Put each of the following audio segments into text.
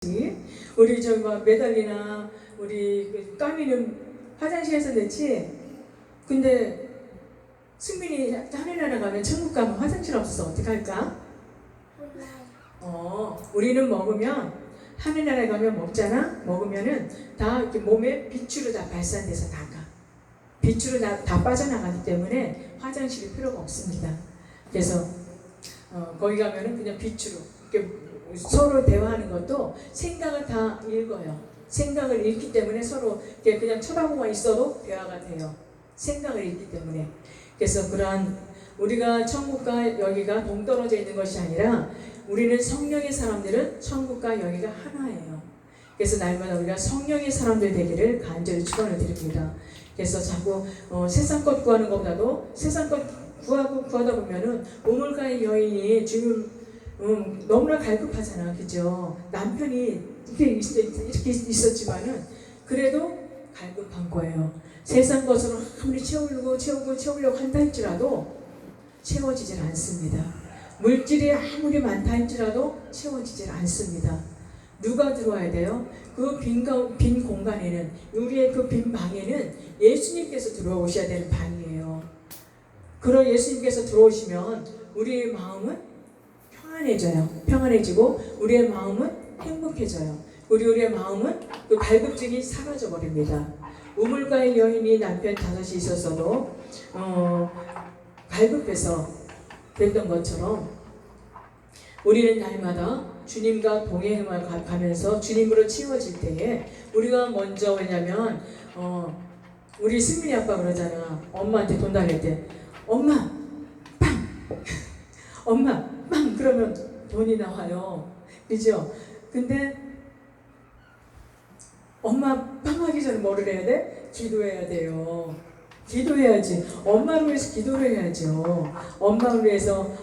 우리 저기 막 메달리나 우리 까미는 화장실에서 넣지. 근데 승민이 하늘나라 가면 천국 가면 화장실 없어서 어떻게 할까? 우리는 먹으면 하늘나라에 가면 먹잖아. 먹으면은 다 이렇게 몸에 빛으로 다 발산돼서 나가. 빛으로 다 빠져나가기 때문에 화장실이 필요가 없습니다. 그래서 거기 가면은 그냥 빛으로 이렇게 서로 대화하는 것도 생각을 다 읽어요. 생각을 읽기 때문에 서로 그냥 쳐다보고만 있어도 대화가 돼요. 생각을 읽기 때문에. 그래서 그러한 우리가 천국과 여기가 동떨어져 있는 것이 아니라 우리는 성령의 사람들은 천국과 여기가 하나예요. 그래서 날마다 우리가 성령의 사람들 되기를 간절히 축원을 드립니다. 그래서 자꾸 세상 것 구하는 것보다도 세상 것 구하다 보면은 우물가의 여인이 지금 너무나 갈급하잖아, 그죠? 남편이 이렇게 있었지만은 그래도 갈급한 거예요. 세상 것으로 아무리 채우려고 한다 할지라도 채워지질 않습니다. 물질이 아무리 많다 할지라도 채워지질 않습니다. 누가 들어와야 돼요? 그 빈 공간에는, 우리의 그 빈 방에는 예수님께서 들어오셔야 되는 방이에요. 그런 예수님께서 들어오시면 우리의 마음은 평안해지고 우리의 마음은 행복해져요. 우리의 마음은 그 갈급증이 사라져 버립니다. 우물가의 여인이 남편 5이 있었어도 갈급해서 됐던 것처럼 우리는 날마다 주님과 동행을 가면서 주님으로 채워질 때에 우리가 먼저, 왜냐면 우리 승민이 아빠 그러잖아. 엄마한테 돈 달릴 때 엄마 빵 엄마 빵 그러면 돈이 나와요. 그죠? 근데 엄마 빵 하기 전에 뭐를 해야 돼? 기도해야 돼요. 기도해야지. 엄마를 위해서 기도를 해야죠. 엄마를 위해서,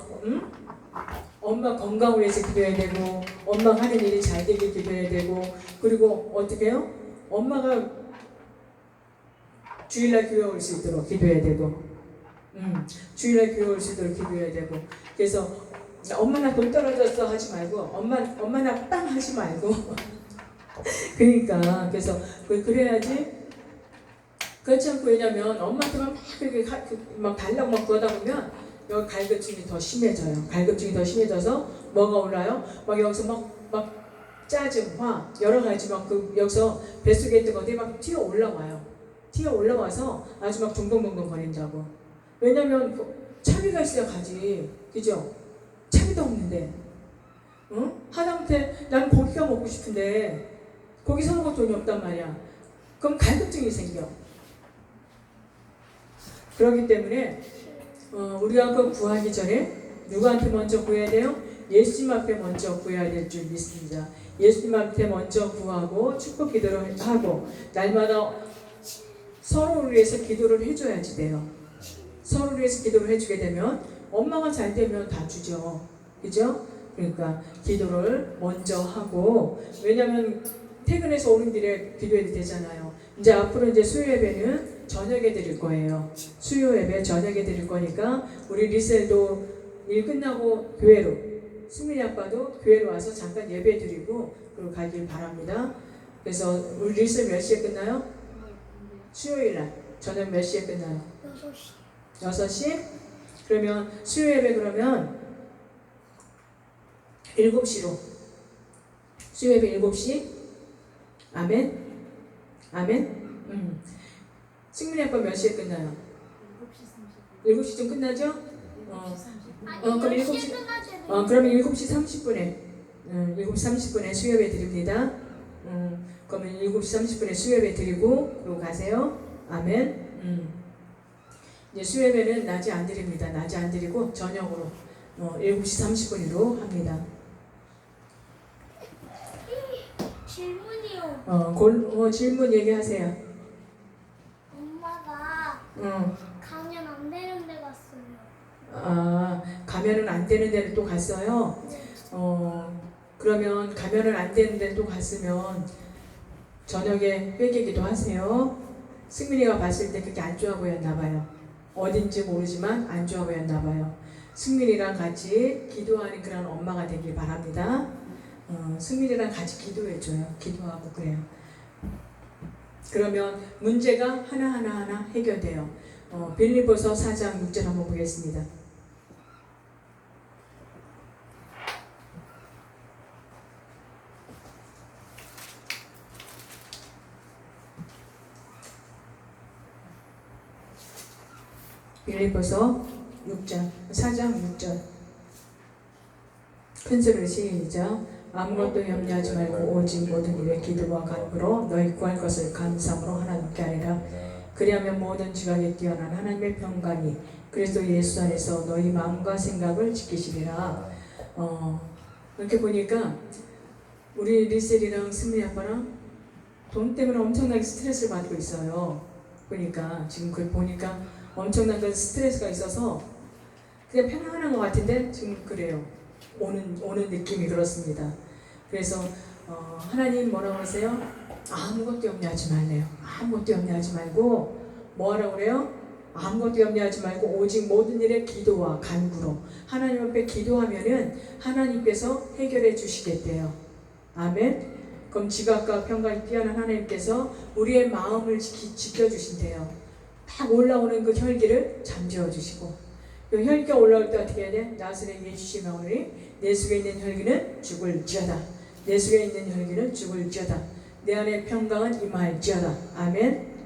엄마 건강을 위해서 기도해야 되고, 엄마 하는 일이 잘 되게 기도해야 되고, 그리고 어떻게 해요? 엄마가 주일날 교회 올 수 있도록 기도해야 되고, 주일날 교회 올 수 있도록 기도해야 되고. 그래서 엄마 나 돈 떨어졌어 하지 말고 엄마 나 빵 하지 말고 그러니까 그래서 그래야지. 그렇지 않고, 왜냐면 엄마한테만 막 달라고 막 구하다 보면 여기 갈급증이 더 심해져요. 갈급증이 더 심해져서 뭐가 올라요? 막 여기서 막 짜증, 화 여러 가지 막 여기서 뱃속에 있던 것들이 막 튀어 올라와서 아주 막 동동동동 거린다고. 왜냐면 차비가 있어야 가지, 그죠? 차비도 없는데, 하다못해 나는 고기가 먹고 싶은데 고기 사 먹을 돈이 없단 말이야. 그럼 갈급증이 생겨. 그렇기 때문에 우리가 그 구하기 전에 누구한테 먼저 구해야 돼요? 예수님 앞에 먼저 구해야 될 줄 믿습니다. 예수님 앞에 먼저 구하고 축복 기도를 하고 날마다 서로를 위해서 기도를 해줘야지 돼요. 서로를 위해서 기도를 해주게 되면 엄마가 잘 되면 다 주죠. 그죠? 그러니까 기도를 먼저 하고, 왜냐면 퇴근해서 오는 길에 기도해도 되잖아요. 이제 앞으로 이제 수요 예배는 저녁에 드릴 거예요. 수요 예배 저녁에 드릴 거니까 우리 리셀도 일 끝나고 교회로, 승민이 아빠도 교회로 와서 잠깐 예배 드리고 그리고 가길 바랍니다. 그래서 우리 리셀 몇 시에 끝나요? 수요일 날 저녁 몇 시에 끝나요? 6시? 그러면 수요 예배 그러면 7시로, 수요 예배 7시? 아멘? 승민이 아빠 몇 시에 끝나요? 7시쯤 끝나죠? 그럼 7시, 그러면 7시 30분에 7시 30분에 수요 예배 드립니다. 그러면 7시 30분에 수요 예배 드리고 그러고 가세요. 아멘. 이제 수요 예배는 낮에 안 드립니다. 낮에 안 드리고 저녁으로 7시 30분으로 합니다. 질문이요. 질문 얘기하세요. 엄마가 가면 안 되는 데 갔어요. 가면은 안 되는 데를 또 갔어요? 네. 그러면 가면은 안 되는 데를 또 갔으면 저녁에 회개기도 하세요. 승민이가 봤을 때 그렇게 안 좋아 보였나 봐요. 어딘지 모르지만 안 좋아 보였나 봐요. 승민이랑 같이 기도하는 그런 엄마가 되길 바랍니다. 승민이랑 같이 기도해줘요. 기도하고 그래요. 그러면 문제가 하나하나 해결돼요. 빌립보서 4장 6절 한번 보겠습니다. 빌립보서 4장 6절 큰소리로 시작. 아무것도 염려하지 말고 오직 모든 일에 기도와 간구로 너희 구할 것을 감사함으로 하나님께 아뢰라. 그리하면 모든 지각에 뛰어난 하나님의 평강이 그리스도 예수 안에서 너희 마음과 생각을 지키시리라. 이렇게 보니까 우리 리셀이랑 승리 아빠랑 돈 때문에 엄청나게 스트레스를 받고 있어요. 보니까 지금 그걸 보니까 엄청난 그 스트레스가 있어서 그냥 편안한 것 같은데 지금 그래요. 오는 느낌이 그렇습니다. 그래서 하나님 뭐라고 하세요? 아무것도 염려하지 말래요. 아무것도 염려하지 말고 뭐 하라고 그래요? 아무것도 염려하지 말고 오직 모든 일에 기도와 간구로 하나님 앞에 기도하면은 하나님께서 해결해 주시겠대요. 아멘. 그럼 지각과 평강이 뛰어난 하나님께서 우리의 마음을 지켜주신대요. 막 올라오는 그 혈기를 잠재워 주시고, 그 혈기가 올라올 때 어떻게 해야 돼? 나사렛 예수의 명으로 내 속에 있는 혈기는 죽을지어다. 내 속에 있는 혈기는 죽을지어다. 내 안에 평강은 임할지어다. 아멘.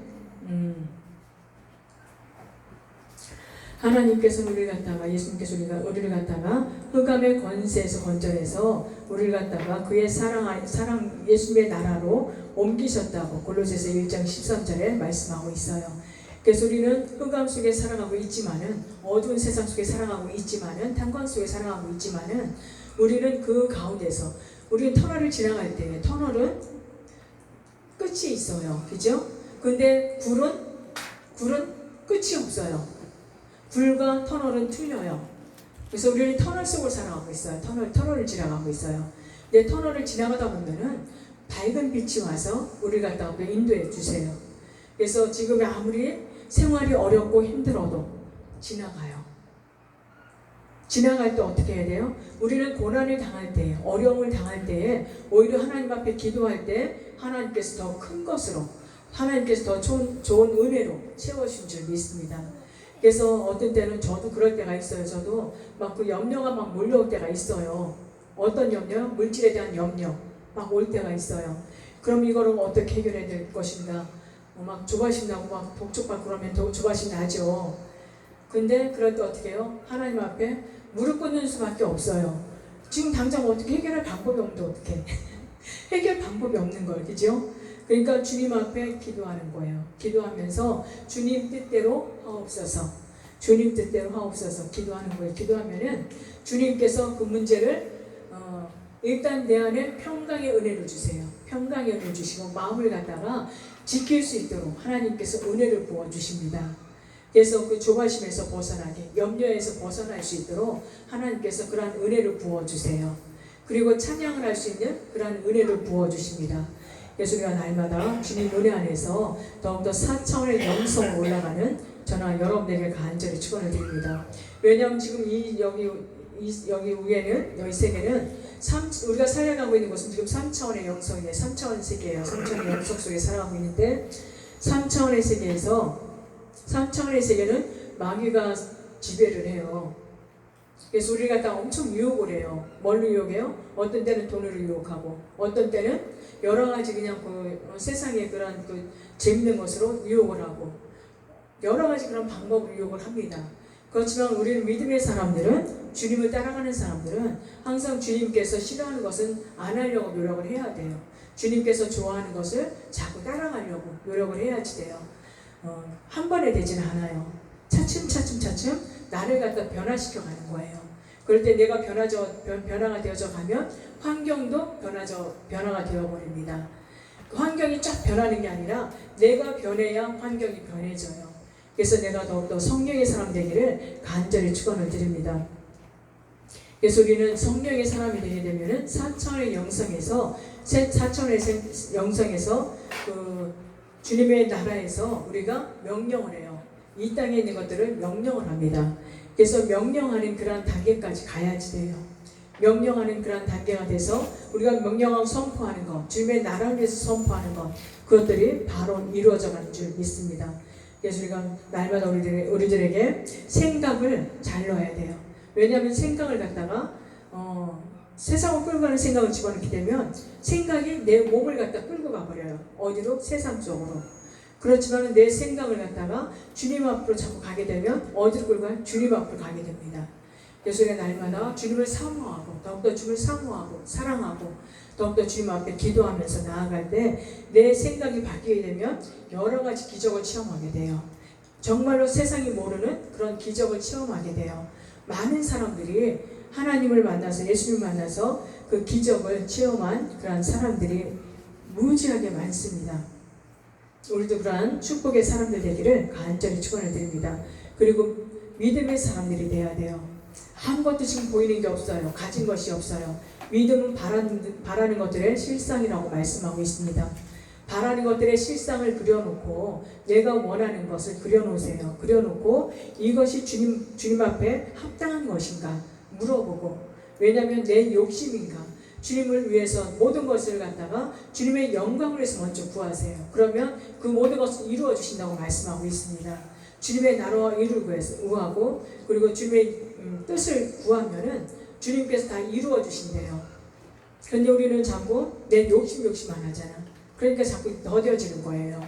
하나님께서 우리를 갖다가 예수님께서 우리를 갖다가 흑암의 권세에서 건져내서 우리를 갖다가 그의 사랑 예수님의 나라로 옮기셨다고 골로새서 1장 13절에 말씀하고 있어요. 그래서 우리는 흑암 속에 살아가고 있지만은 어두운 세상 속에 살아가고 있지만은 탄광 속에 살아가고 있지만은 우리는 그 가운데서 우리는 터널을 지나갈 때 터널은 끝이 있어요. 그죠? 근데 굴은 끝이 없어요. 굴과 터널은 틀려요. 그래서 우리는 터널 속을 살아가고 있어요. 터널을 지나가고 있어요. 근데 터널을 지나가다 보면은 밝은 빛이 와서 우리를 갖다가 인도해 주세요. 그래서 지금 아무리 생활이 어렵고 힘들어도 지나가요. 지나갈 때 어떻게 해야 돼요? 우리는 고난을 당할 때, 어려움을 당할 때에 오히려 하나님 앞에 기도할 때 하나님께서 더 큰 것으로, 하나님께서 더 좋은 은혜로 채워주신 줄 믿습니다. 그래서 어떤 때는 저도 그럴 때가 있어요. 저도 막 그 염려가 막 몰려올 때가 있어요. 어떤 염려요? 물질에 대한 염려 막 올 때가 있어요. 그럼 이거를 어떻게 해결해야 될 것인가? 막 조바심 나고 막 독촉받고 그러면 더 조바심 나죠. 근데 그럴 때 어떻게 해요? 하나님 앞에 무릎 꿇는 수밖에 없어요. 지금 당장 어떻게 해결할 방법이 없는데 어떻게 해결 방법이 없는 걸, 그죠? 그러니까 주님 앞에 기도하는 거예요. 기도하면서 주님 뜻대로 하옵소서, 주님 뜻대로 하옵소서 기도하는 거예요. 기도하면은 주님께서 그 문제를 일단 내 안에 평강의 은혜를 주세요. 평강의 은혜를 주시고 마음을 갖다가 지킬 수 있도록 하나님께서 은혜를 부어주십니다. 그래서 그 조바심에서 벗어나게, 염려에서 벗어날 수 있도록 하나님께서 그러한 은혜를 부어주세요. 그리고 찬양을 할 수 있는 그러한 은혜를 부어주십니다. 그래서 우리가 날마다 주님 은혜 안에서 더욱더 4차원의 영성으로 올라가는 저는 여러분에게 간절히 축원을 드립니다. 왜냐하면 지금 여기 위에는, 여기 세계는 우리가 살아가고 있는 것은 지금 3차원의 영성이에요. 3차원 세계예요. 3차원의 영성 속에 살아가고 있는데 3차원의 세계는 마귀가 지배를 해요. 그래서 우리가 다 엄청 유혹을 해요. 뭘로 유혹해요? 어떤 때는 돈으로 유혹하고, 어떤 때는 여러 가지 그냥 그 세상의 그런 그 재밌는 것으로 유혹을 하고, 여러 가지 그런 방법으로 유혹을 합니다. 그렇지만 우리는 믿음의 사람들은, 주님을 따라가는 사람들은 항상 주님께서 싫어하는 것은 안 하려고 노력을 해야 돼요. 주님께서 좋아하는 것을 자꾸 따라가려고 노력을 해야지 돼요. 한 번에 되지는 않아요. 차츰 나를 갖다 변화시켜 가는 거예요. 그럴 때 내가 변화가 되어져 가면 환경도 변화가 되어버립니다. 환경이 쫙 변하는 게 아니라 내가 변해야 환경이 변해져요. 그래서 내가 더욱더 성령의 사람 되기를 간절히 축원을 드립니다. 그래서 우리는 성령의 사람이 되게 되면은 4차원의 영성에서 그 주님의 나라에서 우리가 명령을 해요. 이 땅에 있는 것들을 명령을 합니다. 그래서 명령하는 그러한 단계까지 가야지 돼요. 명령하는 그런 단계가 돼서 우리가 명령하고 선포하는 것, 주님의 나라를 위해서 선포하는 것, 그것들이 바로 이루어져가는 줄 믿습니다. 그래서 우리가 날마다 우리들에게 생각을 잘 넣어야 돼요. 왜냐하면 생각을 갖다가 세상을 끌고 가는 생각을 집어넣게 되면 생각이 내 몸을 갖다 끌고 가버려요. 어디로? 세상 쪽으로. 그렇지만 내 생각을 갖다가 주님 앞으로 자꾸 가게 되면 어디로 끌고 가요? 주님 앞으로 가게 됩니다. 그래서 우리가 날마다 주님을 사모하고 더욱더 주님을 사모하고 사랑하고 더욱더 주님 앞에 기도하면서 나아갈 때 내 생각이 바뀌게 되면 여러 가지 기적을 체험하게 돼요. 정말로 세상이 모르는 그런 기적을 체험하게 돼요. 많은 사람들이 하나님을 만나서 예수님을 만나서 그 기적을 체험한 그런 사람들이 무지하게 많습니다. 우리도 그러한 축복의 사람들 되기를 간절히 축원을 드립니다. 그리고 믿음의 사람들이 돼야 돼요. 아무것도 지금 보이는 게 없어요. 가진 것이 없어요. 믿음은 바라는 것들의 실상이라고 말씀하고 있습니다. 바라는 것들의 실상을 그려놓고 내가 원하는 것을 그려놓으세요. 그려놓고 이것이 주님 앞에 합당한 것인가 물어보고, 왜냐하면 내 욕심인가 주님을 위해서 모든 것을 갖다가 주님의 영광을 위해서 먼저 구하세요. 그러면 그 모든 것을 이루어 주신다고 말씀하고 있습니다. 주님의 나라와 이루고 구하고 그리고 주님의 뜻을 구하면은 주님께서 다 이루어 주신대요. 그런데 우리는 자꾸 내 욕심 안 하잖아. 그러니까 자꾸 더뎌지는 거예요.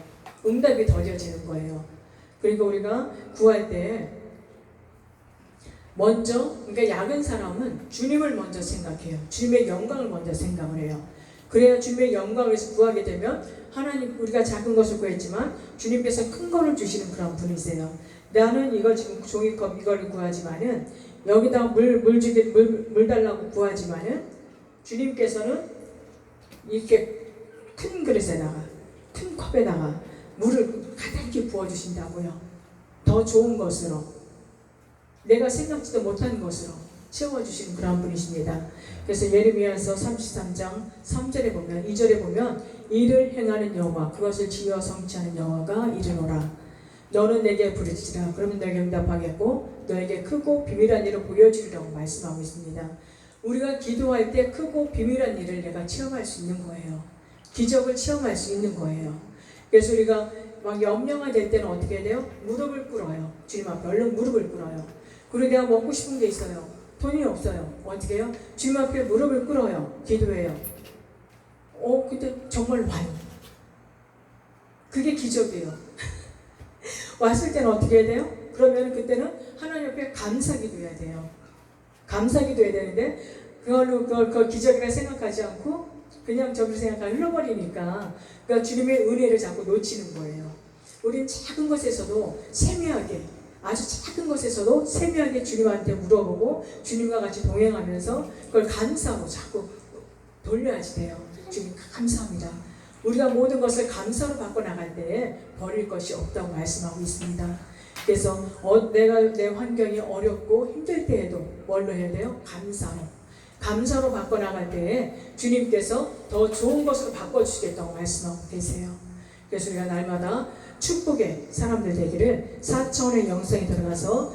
응답이 더뎌지는 거예요. 그러니까 우리가 구할 때 먼저, 그러니까 약은 사람은 주님을 먼저 생각해요. 주님의 영광을 먼저 생각을 해요. 그래야 주님의 영광을 위해서 구하게 되면 하나님, 우리가 작은 것을 구했지만 주님께서 큰 거를 주시는 그런 분이세요. 나는 이거 지금 종이컵 이거를 구하지만은 여기다 물 달라고 구하지만은 주님께서는 이렇게 큰 그릇에다가 큰 컵에다가 물을 가득히 부어주신다고요. 더 좋은 것으로 내가 생각지도 못한 것으로 채워주시는 그런 분이십니다. 그래서 예레미야서 33장 3절에 보면 2절에 보면 이를 행하는 여호와 그것을 지어 성취하는 여호와가 이르노라. 너는 내게 부르짖으라. 그러면 너에게 응답하겠고 너에게 크고 비밀한 일을 보여주리라고 말씀하고 있습니다. 우리가 기도할 때 크고 비밀한 일을 내가 체험할 수 있는 거예요. 기적을 체험할 수 있는 거예요. 그래서 우리가 막 염려가 될 때는 어떻게 해야 돼요? 무릎을 꿇어요. 주님 앞에 얼른 무릎을 꿇어요. 그리고 내가 먹고 싶은 게 있어요. 돈이 없어요. 어떻게 해요? 주님 앞에 무릎을 꿇어요. 기도해요. 그때 정말 와요. 그게 기적이에요. 왔을 때는 어떻게 해야 돼요? 그러면 그때는 하나님 앞에 감사기도 해야 돼요. 감사기도 해야 되는데 그걸 기적이라 생각하지 않고 그냥 저기로 생각하고 흘러버리니까 그러니까 주님의 은혜를 자꾸 놓치는 거예요. 우리는 작은 것에서도 세미하게 아주 작은 것에서도 세미하게 주님한테 물어보고 주님과 같이 동행하면서 그걸 감사로 자꾸 돌려야지 돼요. 주님 감사합니다. 우리가 모든 것을 감사로 받고 나갈 때에 버릴 것이 없다고 말씀하고 있습니다. 그래서 내가 내 환경이 어렵고 힘들 때에도 뭘로 해야 돼요? 감사로 바꿔 나갈 때에 주님께서 더 좋은 것으로 바꿔주시겠다고 말씀하고 계세요. 그래서 우리가 날마다 축복의 사람들 되기를 4차원의 영성이 들어가서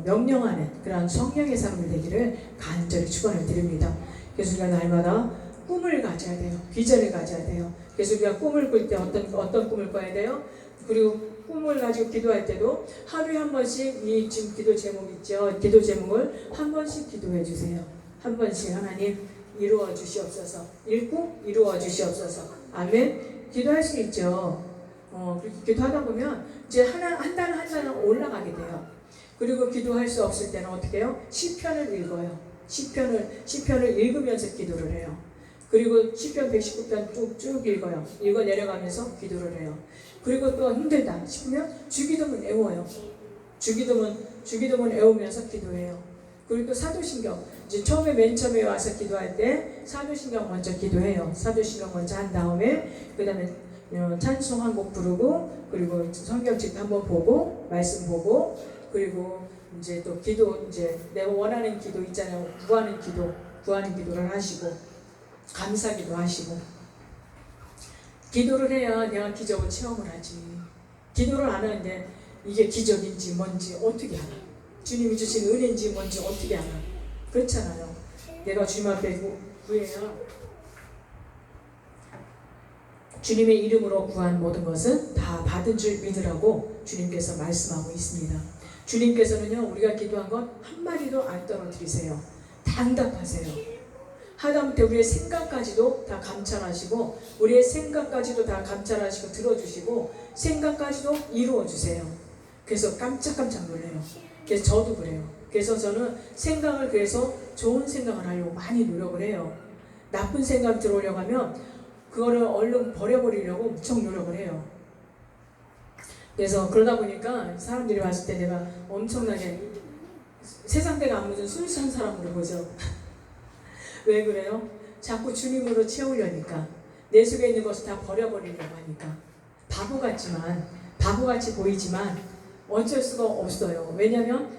명령하는 그런 성령의 사람들 되기를 간절히 축원을 드립니다. 그래서 우리가 날마다 꿈을 가져야 돼요. 비전을 가져야 돼요. 그래서 우리가 꿈을 꿀 때 어떤 꿈을 꿔야 돼요? 그리고 꿈을 가지고 기도할 때도 하루에 한 번씩 이 지금 기도 제목 있죠? 기도 제목을 한 번씩 기도해 주세요. 한 번씩 하나님 이루어 주시옵소서. 읽고 이루어 주시옵소서. 아멘. 기도할 수 있죠. 그렇게 기도하다 보면 이제 한 달 올라가게 돼요. 그리고 기도할 수 없을 때는 어떻게 해요? 시편을 읽어요. 시편을 읽으면서 기도를 해요. 그리고 시편 119편 쭉 읽어요. 읽어 내려가면서 기도를 해요. 그리고 또 힘들다 싶으면 주기도문 외워요. 주기도문 외우면서 기도해요. 그리고 또 사도신경 이제 맨 처음에 와서 기도할 때 사도신경 먼저 기도해요. 사도신경 먼저 한 다음에 그 다음에 찬송 한 곡 부르고 그리고 성경책 한번 보고 말씀 보고 그리고 이제 또 기도 이제 내가 원하는 기도 있잖아요. 구하는 기도를 하시고 감사기도 하시고 기도를 해야 내가 기적을 체험을 하지. 기도를 안 하는데 이게 기적인지 뭔지 어떻게 알아? 주님이 주신 은혜인지 뭔지 어떻게 알아? 그렇잖아요. 내가 주님 앞에 구해요. 주님의 이름으로 구한 모든 것은 다 받은 줄 믿으라고 주님께서 말씀하고 있습니다. 주님께서는요, 우리가 기도한 것 한마디도 안 떨어뜨리세요. 다 응답하세요. 하다못해 우리의 생각까지도 다 감찰하시고, 우리의 생각까지도 다 감찰하시고 들어주시고, 생각까지도 이루어주세요. 그래서 깜짝깜짝 놀래요. 그래서 저도 그래요. 그래서 저는 생각을, 그래서 좋은 생각을 하려고 많이 노력을 해요. 나쁜 생각 들어오려고 하면 그거를 얼른 버려버리려고 무척 노력을 해요. 그래서 그러다 보니까 사람들이 봤을 때 내가 엄청나게 세상대가 안 묻은 순수한 사람으로 보죠. 왜 그래요? 자꾸 주님으로 채우려니까, 내 속에 있는 것을 다 버려버리려고 하니까. 바보같이 보이지만 어쩔 수가 없어요. 왜냐하면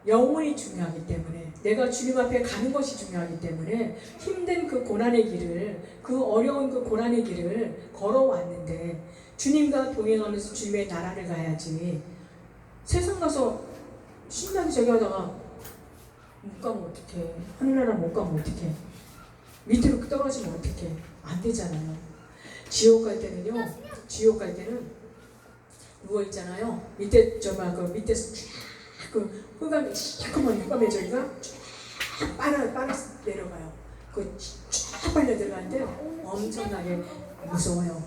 영혼이 중요하기 때문에, 내가 주님 앞에 가는 것이 중요하기 때문에 힘든 그 고난의 길을, 그 어려운 그 고난의 길을 걸어왔는데, 주님과 동행하면서 주님의 나라를 가야지. 세상 가서 신나게 저기 하다가 못 가면 어떡해. 하늘나라 못 가면 어떡해. 밑으로 떨어지면 어떡해. 안 되잖아요. 지옥 갈 때는요, 지옥 갈 때는 누워있잖아요. 밑에 그 밑에서 쫙 그 흑암이 시커먼 흑암의 저기가 쫙 빨아 내려가요. 그 쫙 빨려 들어가는데 엄청나게 무서워요.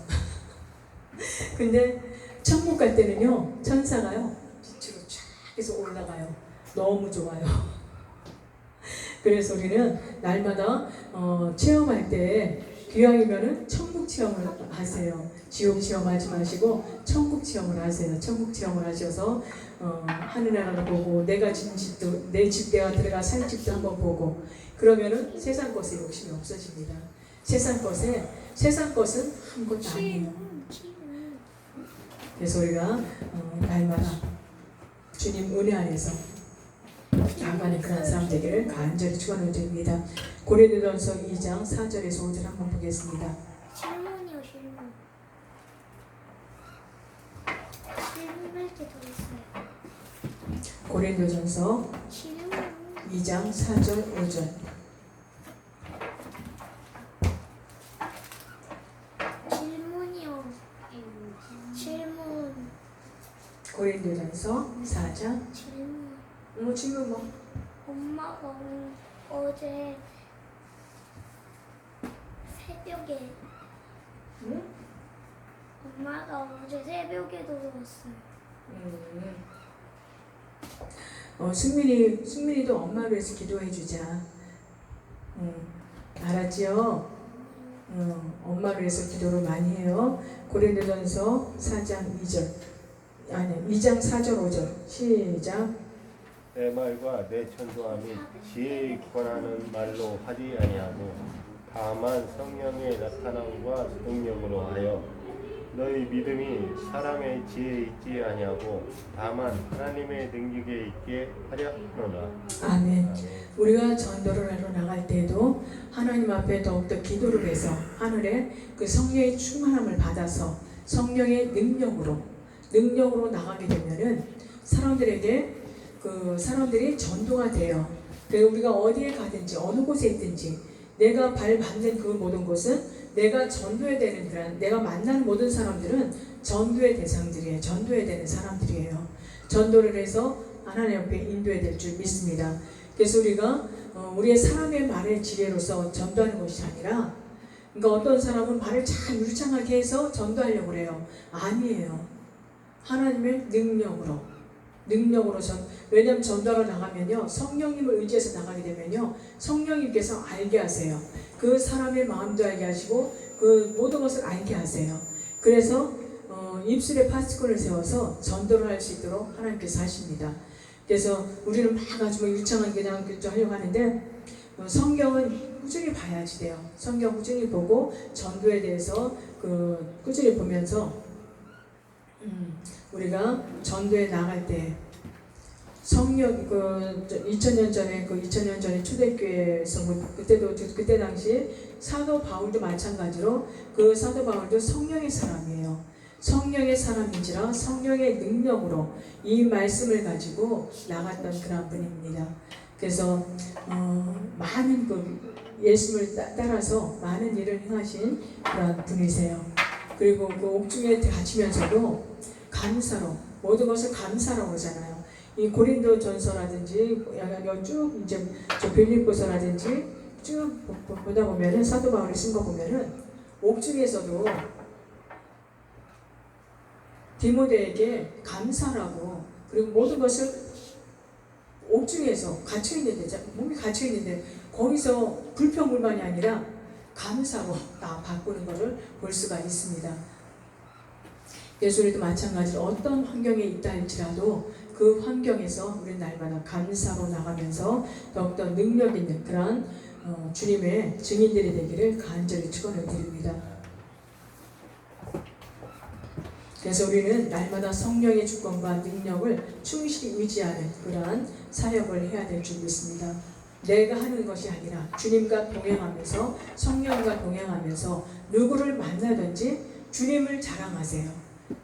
근데 천국 갈 때는요, 천사가요 빛으로 쫙 해서 올라가요. 너무 좋아요. 그래서 우리는 날마다 체험할 때 기왕이면은 천국 체험을 하세요. 지옥 체험하지 마시고 천국 체험을 하세요. 천국 체험을 하셔서 하늘나라를 보고, 내가 진 집도, 내 집 내가 들어가 살 집도 한번 보고, 그러면은 세상 것에 욕심이 없어집니다. 세상 것은 아무것도 아니에요. 그래서 우리가 날마다 주님 은혜 안에서 나아가는 그런 사람 되기를 간절히 축원드립니다. 고린도전서 2장 4절에서 5절 한번 보겠습니다. 질문이요, 질문. 질문할 게 더 있어요. 고린도전서 질문. 2장 4절 5절. 질문이요. 질문. 고린도전서 4장. 질문. 질문 뭐? 엄마가 어제 새벽에 응? 엄마가 어제 새벽에도 왔어요. 승민이도 엄마를 위해서 기도해 주자. 알았지요? 엄마를 위해서 기도를 많이 해요. 고린도전서 4장 2절. 아니, 2장 4절 5절. 시작. 내 말과 내 전도함이 지혜에 기관하는 말로 하지 아니하고 다만 성령의 나타남과 능력으로 하여 너희 믿음이 사람의 지혜에 있지 아니하고 다만 하나님의 능력에 있게 하려 하노라. 아멘. 우리가 전도를 하러 나갈 때에도 하나님 앞에 더욱더 기도를 해서 하늘에 그 성령의 충만함을 받아서 성령의 능력으로 나가게 되면은 사람들이 전도가 돼요. 그리고 우리가 어디에 가든지 어느 곳에 있든지 내가 밟는 그 모든 곳은 내가 전도해야 되는 그런, 내가 만나는 모든 사람들은 전도의 대상들이에요. 전도해야 되는 사람들이에요. 전도를 해서 하나님 앞에 인도해야 될 줄 믿습니다. 그래서 우리가 우리의 사람의 말의 지혜로서 전도하는 것이 아니라, 그러니까 어떤 사람은 말을 잘 유창하게 해서 전도하려고 그래요. 아니에요. 하나님의 능력으로 왜냐하면 전도하러 나가면요, 성령님을 의지해서 나가게 되면요, 성령님께서 알게 하세요. 그 사람의 마음도 알게 하시고 그 모든 것을 알게 하세요. 그래서 입술에 파스콘을 세워서 전도를 할 수 있도록 하나님께서 하십니다. 그래서 우리는 막 아주 유창하게 그냥 하려고 하는데, 성경은 꾸준히 봐야지 돼요. 성경 꾸준히 보고 전도에 대해서 꾸준히 보면서 우리가 전도에 나갈 때 성령 2000년 전에 초대교회에서 그때 당시 사도 바울도 마찬가지로 그 사도 바울도 성령의 사람이에요. 성령의 사람인지라 성령의 능력으로 이 말씀을 가지고 나갔던 그런 분입니다. 그래서 많은 예수를 따라서 많은 일을 행하신 그런 분이세요. 그리고 그 옥중에 갇히면서도 감사로 모든 것을 감사로 하잖아요. 이 고린도 전서라든지 약간 쭉 이제 저 빌립보서라든지 쭉 보다 보면은 사도 바울이 쓴 거 보면은 옥중에서도 디모데에게 감사라고 그리고 모든 것을 옥중에서 갇혀 있는데 몸이 갇혀 있는데 거기서 불평불만이 아니라 감사로 다 바꾸는 것을 볼 수가 있습니다. 예수님도 마찬가지로 어떤 환경에 있다 할지라도 그 환경에서 우리는 날마다 감사로 나가면서 더욱더 능력 있는 그런 주님의 증인들이 되기를 간절히 축원을 드립니다. 그래서 우리는 날마다 성령의 주권과 능력을 충실히 의지하는 그러한 사역을 해야 될 줄 믿습니다. 내가 하는 것이 아니라 주님과 동행하면서 성령과 동행하면서 누구를 만나든지 주님을 자랑하세요.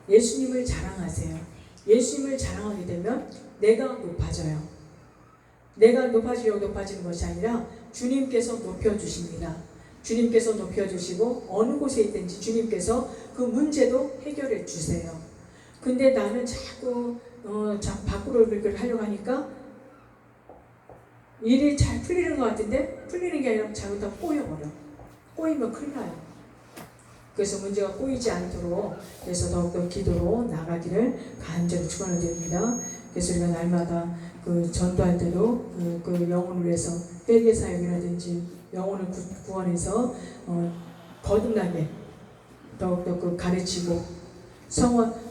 예수님을 자랑하세요. 예수님을 자랑하게 되면 내가 높아져요. 내가 높아지는 것이 아니라 주님께서 높여주십니다. 주님께서 높여주시고 어느 곳에 있든지 주님께서 그 문제도 해결해 주세요. 근데 나는 자꾸 밖으로 그걸 하려고 하니까 일이 잘 풀리는 것 같은데 풀리는 게 아니라 자꾸 꼬여버려. 꼬이면 큰일 나요. 그래서 문제가 꼬이지 않도록 그래서 더욱더 기도로 나가기를 간절히 축원을 드립니다. 그래서 우리가 날마다 그 전도할 때도 그 영혼을 위해서 회개 사역이라든지 영혼을 구원해서 거듭나게 더욱더 그 가르치고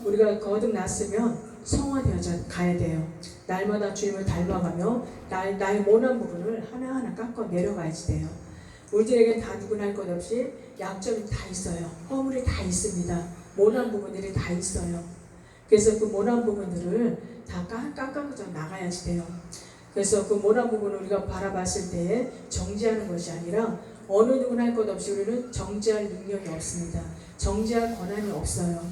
우리가 거듭났으면 성화되어져 가야 돼요. 날마다 주님을 닮아가며 나의 모난 부분을 하나하나 깎아 내려가야지 돼요. 우리들에게 다 누구나 할 것 없이 약점이 다 있어요. 허물이 다 있습니다. 모난 부분들이 다 있어요. 그래서 그 모난 부분들을 다 깎아서 나가야지 돼요. 그래서 그 모난 부분을 우리가 바라봤을 때 정지하는 것이 아니라 어느 누구나 할 것 없이 우리는 정지할 능력이 없습니다. 정지할 권한이 없어요.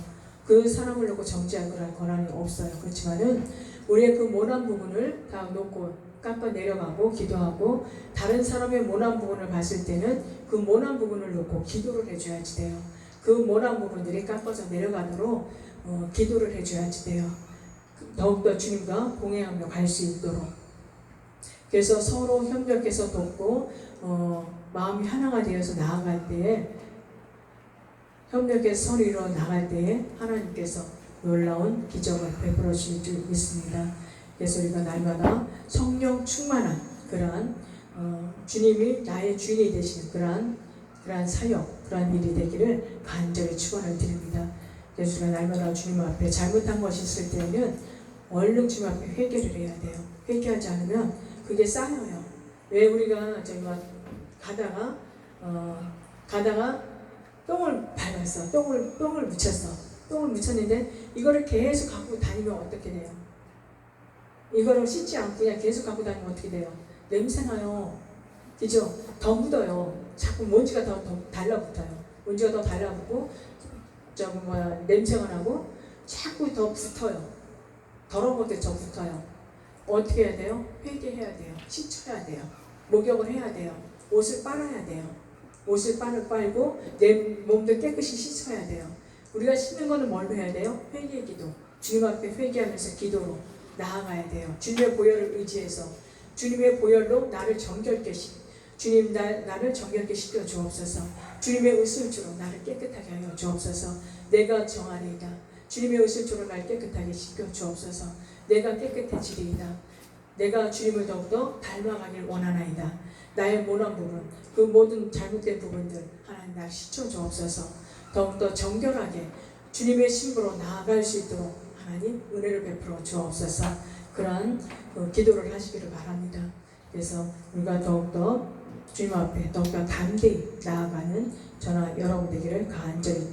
그 사람을 놓고 정지할 그런 권한이 없어요. 그렇지만은 우리의 그 모난 부분을 다 놓고 깎아 내려가고 기도하고 다른 사람의 모난 부분을 봤을 때는 그 모난 부분을 놓고 기도를 해줘야지 돼요. 그 모난 부분들이 깎아서 내려가도록 기도를 해줘야지 돼요. 더욱더 주님과 동행하며 갈 수 있도록. 그래서 서로 협력해서 돕고 마음이 하나가 되어서 나아갈 때에 협력해서 서로 이루어 나갈 때에 하나님께서 놀라운 기적을 베풀어 주실 줄 믿습니다. 그래서 우리가 날마다 성령 충만한 그러한 주님이 나의 주인이 되시는 그러한 사역, 그러한 일이 되기를 간절히 축원을 드립니다. 그래서 우리가 날마다 주님 앞에 잘못한 것이 있을 때는 얼른 주님 앞에 회개를 해야 돼요. 회개하지 않으면 그게 쌓여요. 왜 우리가 정말 가다가 똥을 밟았어. 똥을 묻혔어. 똥을 묻혔는데 이거를 계속 갖고 다니면 어떻게 돼요? 이거를 씻지 않고 그냥 계속 갖고 다니면 어떻게 돼요? 냄새나요. 그죠? 더 묻어요. 자꾸 먼지가 더 달라붙어요. 먼지가 더 달라붙고 냄새가 나고 자꾸 더 붙어요. 더러운 것들이 더 붙어요. 어떻게 해야 돼요? 회개해야 돼요. 씻어야 돼요. 목욕을 해야 돼요. 옷을 빨아야 돼요. 옷을 빨고 내 몸도 깨끗이 씻어야 돼요. 우리가 씻는 거는 뭘로 해야 돼요? 회개 기도. 주님 앞에 회개하면서 기도로 나아가야 돼요. 주님의 보혈을 의지해서 주님의 보혈로 나를 정결케 주님 나를 정결케 시켜 주옵소서. 주님의 의술주로 나를 깨끗하게 하여 주옵소서. 내가 정하리이다. 주님의 의술주로 나를 깨끗하게 시켜 주옵소서. 내가 깨끗해지리이다. 내가 주님을 더욱더 닮아가길 원하나이다. 나의 모난 부분, 그 모든 잘못된 부분들 하나님 나를 씻어 주옵소서. 더욱더 정결하게 주님의 신부로 나아갈 수 있도록 하나님 은혜를 베풀어 주옵소서. 그러한 기도를 하시기를 바랍니다. 그래서 우리가 더욱더 주님 앞에 더욱더 담대히 나아가는 저나 여러분 되기를 간절히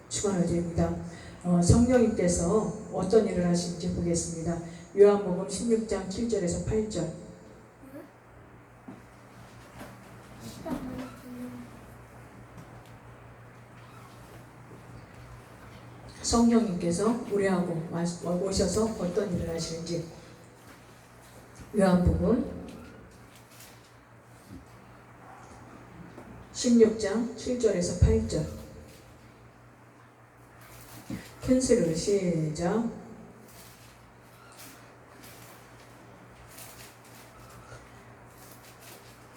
축원을 드립니다. 성령님께서 어떤 일을 하시는지 보겠습니다. 요한복음 16장 7절에서 8절. 성령님께서 우리하고 오셔서 어떤 일을 하시는지 요한복음 16장 7절에서 8절. 큰 소리로 시작.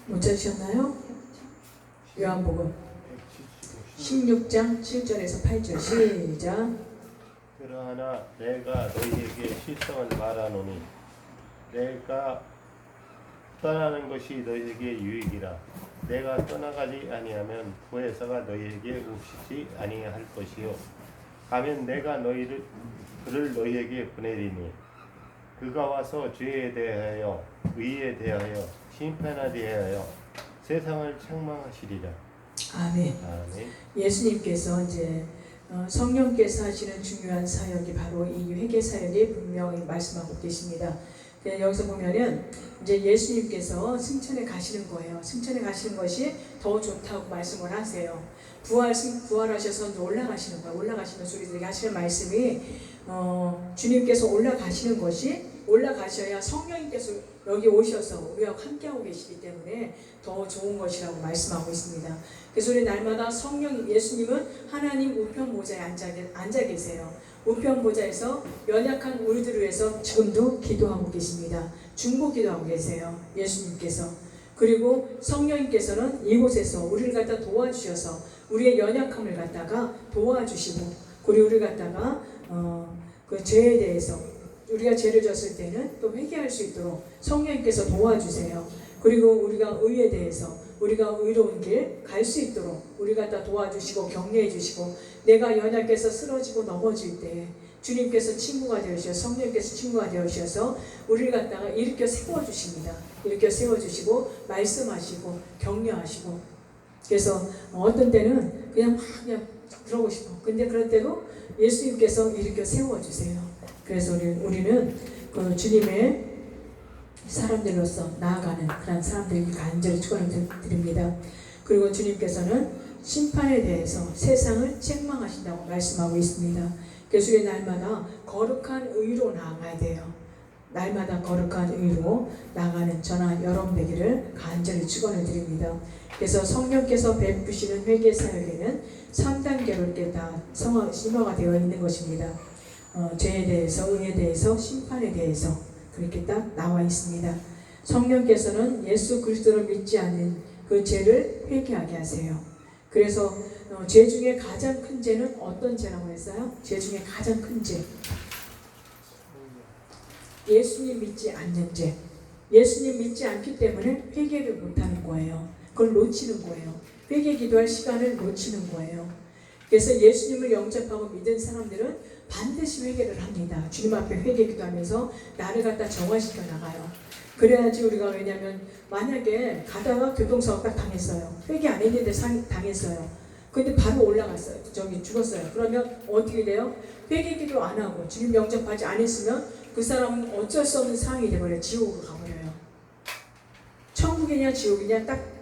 못 찾으셨나요? 요한복음 16장 7절에서 8절 시작. 그러나 내가 너희에게 실상을 말하노니 내가 떠나는 것이 너희에게 유익이라. 내가 떠나가지 아니하면 보혜사가 너희에게 오시지 아니할 것이요 가면 내가 그를 너희에게 보내리니 그가 와서 죄에 대하여 의에 대하여 심판에 대하여 세상을 책망하시리라. 아멘. 아멘. 예수님께서 이제 성령께서 하시는 중요한 사역이 바로 이 회개 사역이 분명히 말씀하고 계십니다. 여기서 보면은 이제 예수님께서 승천에 가시는 거예요. 승천에 가시는 것이 더 좋다고 말씀을 하세요. 부활하셔서 이제 올라가시는 거예요. 올라가시면서 우리들에게 하시는 말씀이 주님께서 올라가시는 것이 올라가셔야 성령님께서 여기 오셔서 우리와 함께하고 계시기 때문에 더 좋은 것이라고 말씀하고 있습니다. 그래서 우리 날마다 성령 예수님은 하나님 우편 보좌에 앉아 계세요. 우편 보좌에서 연약한 우리들을 위해서 지금도 기도하고 계십니다. 중보 기도하고 계세요. 예수님께서. 그리고 성령님께서는 이곳에서 우리를 갖다 도와주셔서 우리의 연약함을 갖다가 도와주시고 그리고 우리를 갖다가 그 죄에 대해서 우리가 죄를 졌을 때는 또 회개할 수 있도록 성령님께서 도와주세요. 그리고 우리가 의에 대해서 우리가 의로운 길 갈 수 있도록 우리 갖다 도와주시고 격려해 주시고 내가 연약해서 쓰러지고 넘어질 때 주님께서 친구가 되어주셔서 성령께서 친구가 되어주셔서 우리를 갖다가 일으켜 세워주십니다. 일으켜 세워주시고 말씀하시고 격려하시고 그래서 어떤 때는 그냥 그러고 싶어. 근데 그럴 때도 예수님께서 일으켜 세워주세요. 그래서 우리는 그 주님의 사람들로서 나아가는 그런 사람들에게 간절히 축원을 드립니다. 그리고 주님께서는 심판에 대해서 세상을 책망하신다고 말씀하고 있습니다. 그래서 우리 날마다 거룩한 의로 나아가야 돼요. 날마다 거룩한 의로 나아가는 저나 여러분 되기를 간절히 축원을 드립니다. 그래서 성령께서 베푸시는 회개 사역에는 3단계로 이렇게 다 심화가 되어 있는 것입니다. 죄에 대해서, 의에 대해서, 심판에 대해서 그렇게 딱 나와 있습니다. 성령께서는 예수 그리스도를 믿지 않는 그 죄를 회개하게 하세요. 그래서 죄 중에 가장 큰 죄는 어떤 죄라고 했어요? 죄 중에 가장 큰 죄. 예수님 믿지 않는 죄. 예수님 믿지 않기 때문에 회개를 못하는 거예요. 그걸 놓치는 거예요. 회개 기도할 시간을 놓치는 거예요. 그래서 예수님을 영접하고 믿은 사람들은 반드시 회개를 합니다. 주님 앞에 회개 기도하면서 나를 갖다 정화시켜 나가요. 그래야지 우리가 왜냐하면 만약에 가다가 교통사고 딱 당했어요. 회개 안 했는데 당했어요. 근데 바로 올라갔어요. 죽었어요. 그러면 어떻게 돼요? 회개 기도 안 하고 주님 영접하지 않았으면 그 사람은 어쩔 수 없는 상황이 돼버려요. 지옥으로 가버려요. 천국이냐 지옥이냐 딱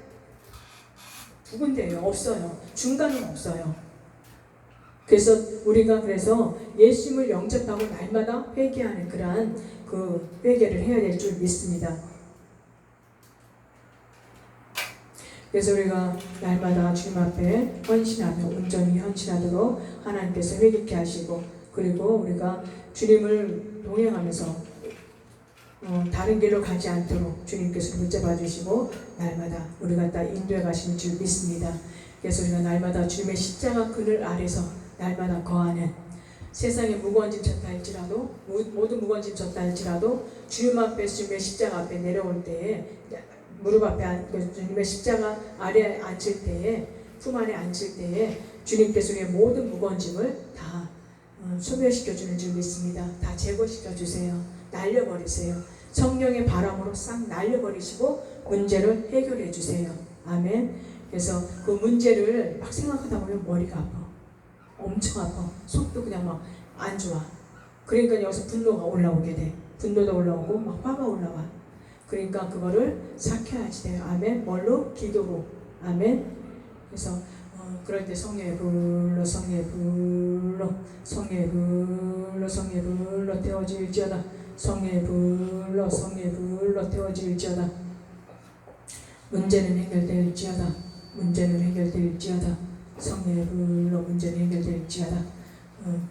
두 군데예요. 없어요. 중간은 없어요. 그래서 우리가 예수님을 영접하고 날마다 회개하는 그러한 그 회개를 해야 될 줄 믿습니다. 그래서 우리가 날마다 주님 앞에 헌신하며 온전히 헌신하도록 하나님께서 회개케 하시고 그리고 우리가 주님을 동행하면서 다른 길로 가지 않도록 주님께서 붙잡아 주시고 날마다 우리 갖다 인도해 가시는 줄 믿습니다. 그래서 우리가 날마다 주님의 십자가 그늘 아래서 날마다 거하는 세상에 무거운 짐 졌다 할지라도 모든 무거운 짐 졌다 할지라도 주님 앞에 주님의 십자가 앞에 내려올 때에 무릎 앞에 주님의 십자가 아래에 앉을 때에 품 안에 앉을 때에 주님께서 우리의 모든 무거운 짐을 다 소멸시켜 주는 줄 믿습니다. 다 제거시켜 주세요. 날려버리세요. 성령의 바람으로 싹 날려버리시고 문제를 해결해 주세요. 아멘. 그래서 그 문제를 막 생각하다 보면 머리가 아파. 엄청 아파. 속도 그냥 막 안 좋아. 그러니까 여기서 분노가 올라오게 돼. 분노도 올라오고 막 화가 올라와. 그러니까 그거를 삭혀야지 돼요. 아멘. 뭘로? 기도로. 아멘. 그래서 그럴 때 성령의 불로 성령의 불로 성령의 불로 성령의 불로 태워질지어다. 성령의 불로 성령의 불로 태워질지어다. 문제는 해결될지어다. 문제는 해결될지어다. 성령의 불로 문제는 해결될지어다.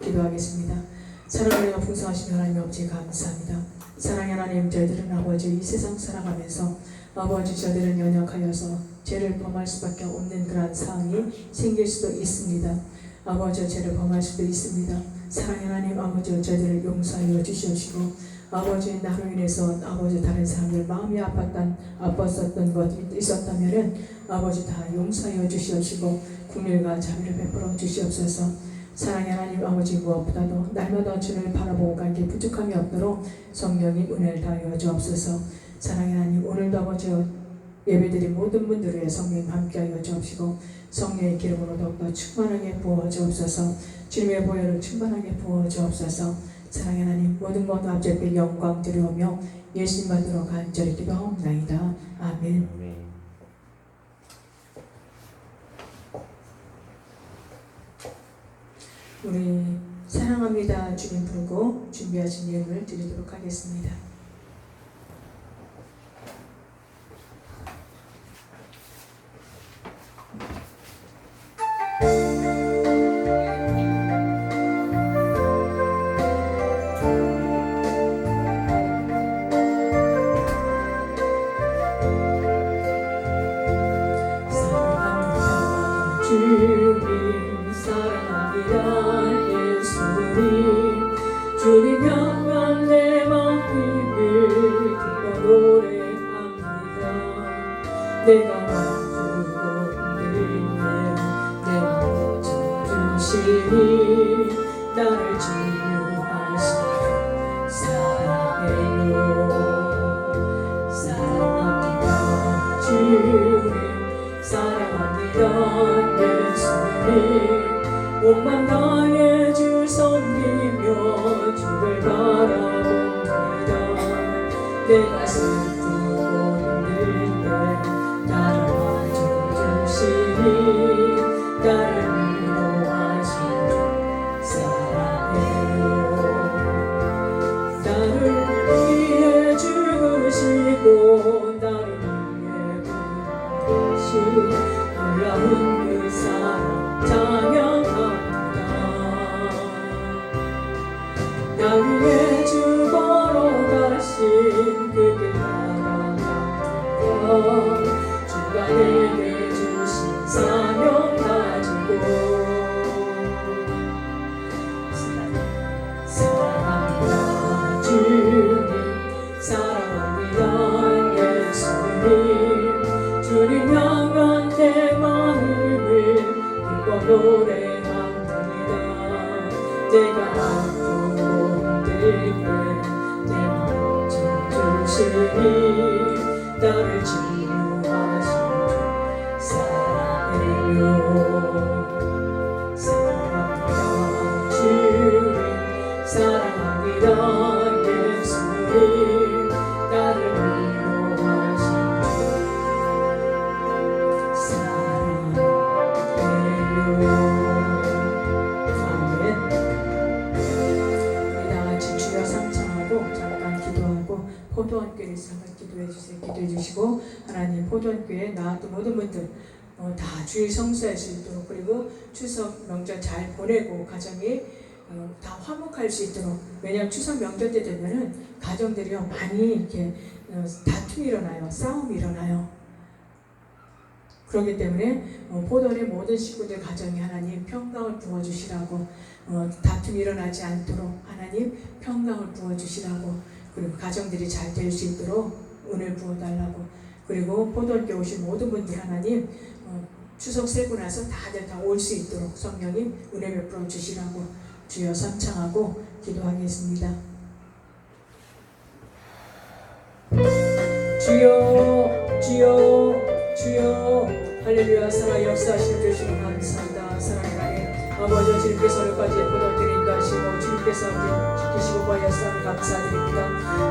기도하겠습니다. 사랑을 풍성하신 하나님 아버지 감사합니다. 사랑의 하나님, 저희들은 아버지 이 세상 살아가면서 아버지 저희들은 연약하여서 죄를 범할 수밖에 없는 그러한 상황이 생길 수도 있습니다. 아버지 죄를 범할 수도 있습니다. 사랑의 하나님 아버지 저희들을 용서하여 주시옵시고 아버지 나로 인해서 아버지 다른 사람들 마음이 아팠었던 것이 있었다면은 아버지 다 용서하여 주시옵시고 긍휼과 자비를 베풀어 주시옵소서. 사랑의 하나님 아버지 무엇보다도 날마다 주를 바라보고 간 게 부족함이 없도록 성령이 은혜를 다하여 주옵소서. 사랑의 하나님 오늘도 아버지 예배드린 모든 분들을 위해 성령 함께하여 주옵시고 성령의 기름으로 더욱더 충만하게 부어 주옵소서. 주님의 보혈을 충만하게 부어 주옵소서. 사랑의 하나님 모든 것 앞에 영광 드리오며 예수님 받으러 간절히 기도하옵나이다. 아멘. 아멘. 우리 사랑합니다 주님 부르고 준비하신 예물을 드리도록 하겠습니다. 사랑합니다 주님 사랑합니다 예수님 주님 향한 내 마음을 기뻐 노래합니다. 내가 아프고 힘들면 내 마음 주시니 나를 치유하시니 사랑해요. 사랑합니다 주님 사랑합니다 예수님 온맘 다해 주 섬기며 주를 바라봅니다. 내가 슬프고 힘들 때 나를 맞춰주시니 나를 위로하신 주 사랑해요. 나를 위해 죽으시고 나를 위해 부르신 놀라운 그 사랑 찬양합니다. 나 위해 죽어러 가신 그 길 따라갑니다. 주가 내게 주신 사명 가지고 사랑합니다 주님 사랑합니다 예수님 주님 향한 내 마음을 기뻐 노래합니다. 내가 아프고 힘들 때내 마음 주시니 나를 치유하신 주 사랑해요. 사랑합니다 주님 사랑합니다 예수님 나를 위로하신 주 사랑해요. 아멘. 우리 다같이 주여 상창하고 잠깐 기도하고 포도원교회 잠깐 기도해 주시고 하나님 포도원교회 나왔던 모든 분들 다 주일 성수할 수 있도록 그리고 추석 명절 잘 보내고 가정이 다 화목할 수 있도록. 왜냐하면 추석 명절 때 되면은 가정들이 많이 이렇게 다툼이 일어나요. 싸움이 일어나요. 그렇기 때문에 포도원의 모든 식구들 가정에 하나님 평강을 부어주시라고 다툼이 일어나지 않도록 하나님 평강을 부어주시라고 그리고 가정들이 잘 될 수 있도록 은혜를 부어달라고 그리고 포도원께 오신 모든 분들 하나님 추석 세고 나서 다들 다 올 수 있도록 성령님 은혜 베풀어 주시라고 주여 선창하고 기도하겠습니다. 주여 주여 주여 할렐루야. 살아 역사하시는 주시는 감사합니다. 사랑의 하나님 아버지 주님께서 오늘까지 포도원들을 인도하시고 주님께서 지키시고 보하였사오니 감사드립니다.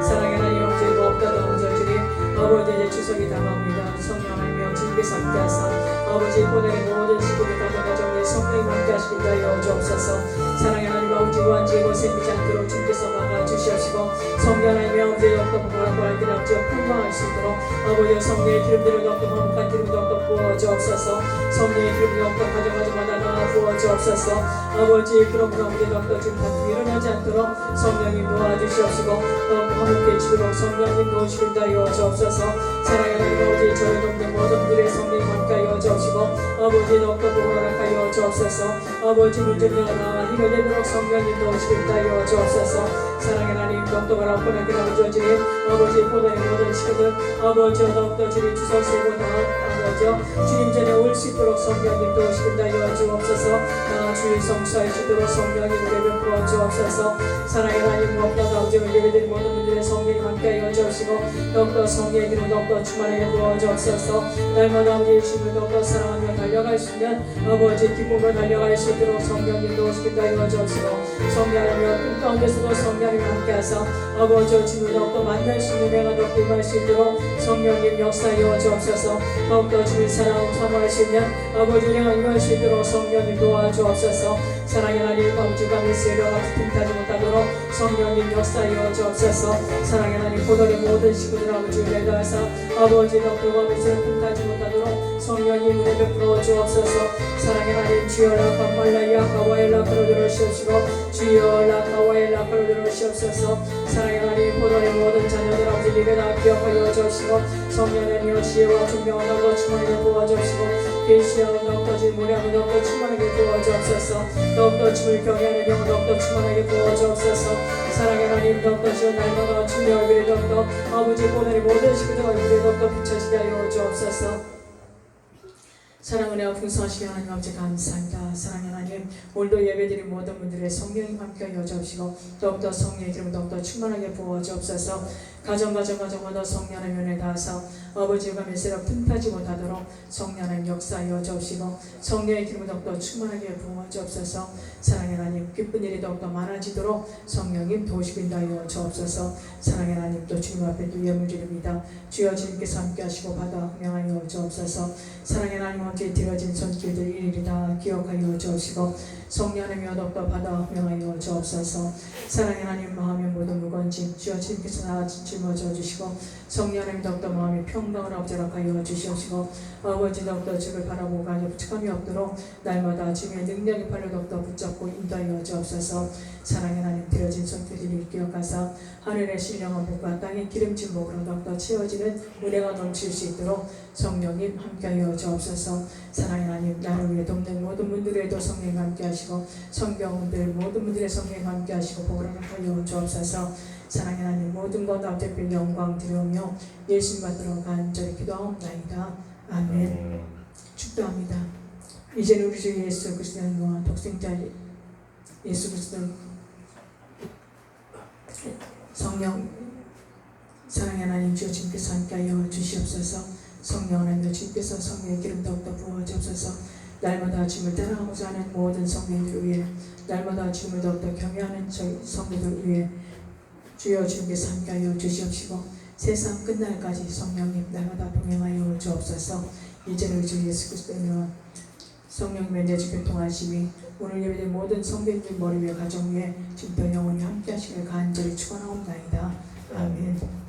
사랑의 하나님 아버지 무엇보다도 아버지 주님 아버지 이제 추석이 다가옵니다. 성령 하나님 주님께서 함께하사 아버지 포도의 모든 식구들 가정 가정에 성령이 함께하시길 하여 주옵소서. 사랑의 하나님 아버지 완전히 생기지 않도록 주께서 막아주시옵시고 성령 하나님의 아버지 더욱더 보라고 할 때는 아버지 풍성할 수 있도록 아버지 성령의 기름들을 더욱더 화목한 기름 더욱더 부어주옵소서 성령의 기름 더욱더 가져가자마자 나 부어주옵소서 아버지 그러므로 아버지 더욱더 지금 다툼이 일어나지 않도록 성령님 도와주시옵시고 더욱더 화목해지도록 성령님 도우시길 다하여 주옵소서 사랑하는 아버지 저희 동네 모든 분들의 성령님 함께하여 주옵시고 아버지 더욱더 보호하여 주옵소서 아버지 문제가 해결되도록 성령님 도우시길 다하여 주옵소서 사랑의 하나님 더욱더 바라보나게 아버지 주님 아버지 보다의 모든 시들 아버지 더욱더 주님 주소 세고 다 아버지 주님 전에 올 수 있도록 성령님 도우시길 다하여 주옵소서 주의 성수하시도록 성령님 우리 베풀어 주옵소서 사랑의 하나님 무엇보다 아버지 예배드린 모든 분들의 성령님 함께하여 주옵시고 더욱더 성령의 기름 더욱더 충만하게 부어 주옵소서 날마다 아버지 주님을 더욱더 사랑하며 달려갈 수 있는 아버지 기쁨으로 달려갈 수 있도록 성령님 도우시길 다하여 주옵시고 성령하며 꿈 가운데서도 성령님 함께하사 아버지 주님을 더욱더 만날 수 있는 내가 더욱더 임할 수 있도록 성령님 역사하여 주옵소서 더욱더 주님 사랑하고 사모할 수 있는 아버지 내가 임할 수 있도록 성령님 도와주옵소서 사랑의 하나님 아버지 밤에 세려가 틈타지 못하도록 성령님 역사하여 주옵소서 사랑의 하나님 보돌의 모든 식구들 아버지 내가사 아버지 더욱더 밤에 세려 틈타지 못하도록 성령님 은혜 베풀어 주옵소서 사랑의 하나님 주여 라카말라야 가와엘라 그러들으시옵시고 주여 라카와엘라 그러들으시옵소서 사랑의 하나님 보돌의 모든 자녀들 아버지 예배다 기억하여 주시고 성령의 지혜와 존경을 더욱더 충만하게 도와주시고 계시하고 더욱더 주의 모략을 더욱더 충만하게 도와주옵소서 더욱더 주를 경외하는 영을 더욱더 충만하게 도와주옵소서 사랑의 하나님 더욱더 주여 날마다 주님의 얼굴에 더욱더 아버지 보살의 모든 식구들 얼굴에 더욱더 비춰지게 하여 주옵소서 사랑의 은혜와 풍성하시게 하나님 아버지 감사합니다. 사랑의 하나님 오늘도 예배드린 모든 분들의 성령님 함께하여 주옵시고 더욱더 성령의 기름을 더욱더 충만하게 부어 주옵소서 가정마다 성령 하나님 은혜 다하사 아버지가 메시라 틈타지 못하도록 성령 하나님 역사하여 주옵시고 성령의 기름을 더욱더 충만하게 부어 주옵소서 사랑의 하나님 기쁜 일이 더욱더 많아지도록 성령님 도우시긴다하여 주옵소서 사랑의 하나님 또 주님 앞에 또 예물 드립니다. 주여 주님께서 함께하시고 받아 명하여 주옵소서 사랑의 하나님 함께 드려진 손길들 일일이 다 기억하여 주옵시고 성령 하나님여 더욱더 받아 명하여 주옵소서 사랑의 하나님 마음의 모든 무거운 짐 주여 주님께서 다 짊어져 주시고 성령 하나님 더욱더 마음의 평강을 없자락하여 주시옵시고 아버지 더욱더 주를 바라보고 가려 부축함이 없도록 날마다 주님의 능력의 팔로 더욱더 붙잡고 인도하여 주옵소서 사랑의 하나님 드려진 손길들을 기억하사 하늘의 신령한 복과 땅의 기름진 복으로 더욱더 채워지는 은혜가 넘칠 수 있도록 성령님 함께하여 주옵소서 사랑의 하나님 나를 위해 돕는 모든 분들에도 성령님 함께하시고 성경들 모든 분들의 성령님 함께하시고 복을 허락하여 주옵소서 사랑의 하나님 모든 것 앞에 영광 드리며 예수님 받들어 간절히 기도하옵나이다. 아멘. 축도합니다. 이제는 우리 주 예수 그리스도의 영광 독생자 예수 그리스도 성령 사랑의 하나님 주여 주님께서 함께하여 주시옵소서 성령 하나님 주님께서 성령의 기름 더욱더 부어 주옵소서 날마다 주님을 따라가고자 하는 모든 성령들을 위해 날마다 주님을 더욱더 경외하는 저희 성도들 위해 주여 주님께서 함께하여 주시옵시고 세상 끝날까지 성령님 날마다 동행하여 주옵소서 이제는 우리 주 예수 그리스도의 성령님의 내주 교통하심이 오늘 예배된 모든 성도님들 머리 위에 가정 위에 지금부터 영원히 함께 하시길 간절히 축원하옵나이다. 아멘.